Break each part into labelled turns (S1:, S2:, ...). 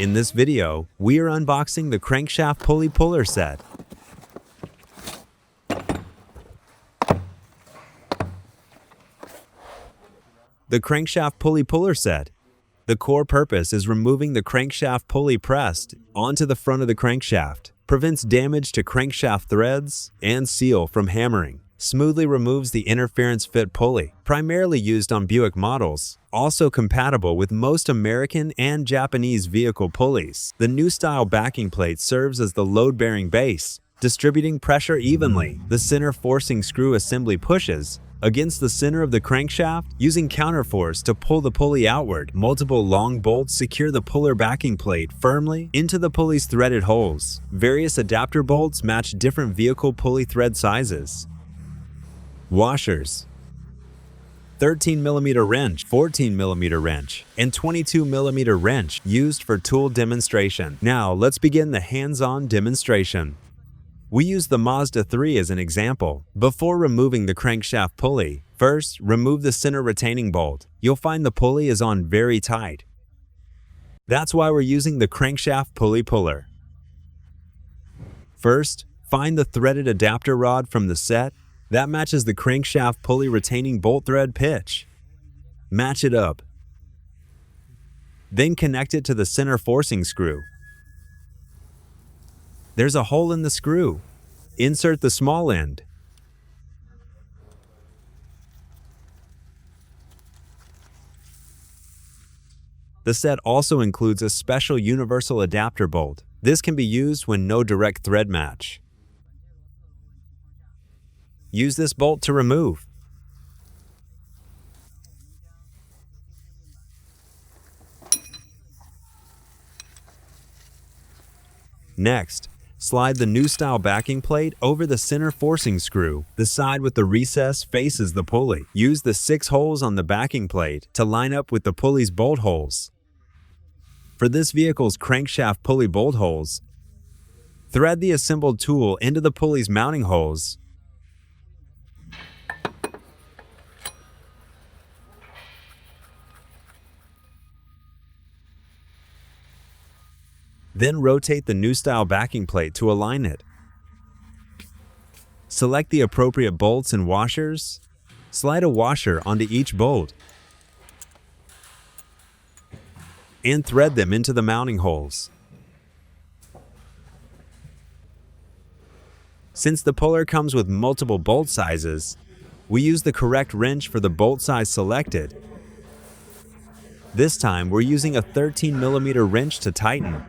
S1: In this video, we are unboxing the Crankshaft Pulley Puller set. The Crankshaft Pulley Puller set. The core purpose is removing the crankshaft pulley pressed onto the front of the crankshaft, prevents damage to crankshaft threads, and seal from hammering. Smoothly removes the interference fit pulley, primarily used on Buick models, also compatible with most American and Japanese vehicle pulleys. The new style backing plate serves as the load-bearing base, distributing pressure evenly. The center forcing screw assembly pushes against the center of the crankshaft, using counterforce to pull the pulley outward. Multiple long bolts secure the puller backing plate firmly into the pulley's threaded holes. Various adapter bolts match different vehicle pulley thread sizes. Washers. 13mm wrench, 14mm wrench, and 22mm wrench used for tool demonstration. Now let's begin the hands-on demonstration. We use the Mazda 3 as an example. Before removing the crankshaft pulley, first remove the center retaining bolt. You'll find the pulley is on very tight. That's why we're using the crankshaft pulley puller. First, find the threaded adapter rod from the set that matches the crankshaft pulley retaining bolt thread pitch. Match it up. Then connect it to the center forcing screw. There's a hole in the screw. Insert the small end. The set also includes a special universal adapter bolt. This can be used when no direct thread match. Use this bolt to remove. Next, slide the new style backing plate over the center forcing screw. The side with the recess faces the pulley. Use the 6 holes on the backing plate to line up with the pulley's bolt holes. For this vehicle's crankshaft pulley bolt holes, thread the assembled tool into the pulley's mounting holes. Then rotate the new style backing plate to align it. Select the appropriate bolts and washers. Slide a washer onto each bolt and thread them into the mounting holes. Since the puller comes with multiple bolt sizes, we use the correct wrench for the bolt size selected. This time we're using a 13mm wrench to tighten.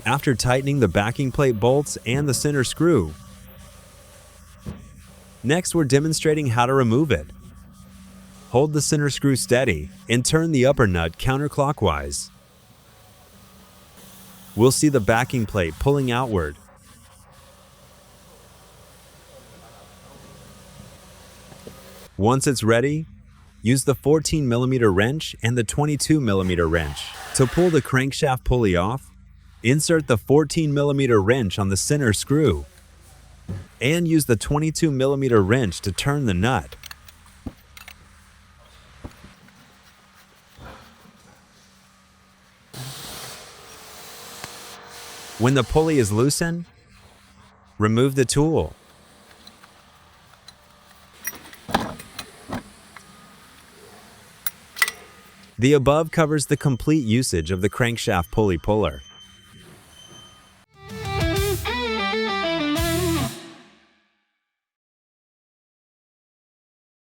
S1: After tightening the backing plate bolts and the center screw, next we're demonstrating how to remove it. Hold the center screw steady and turn the upper nut counterclockwise. We'll see the backing plate pulling outward. Once it's ready, use the 14mm wrench and the 22mm wrench to pull the crankshaft pulley off. Insert the 14mm wrench on the center screw and use the 22mm wrench to turn the nut. When the pulley is loosened, remove the tool. The above covers the complete usage of the crankshaft pulley puller.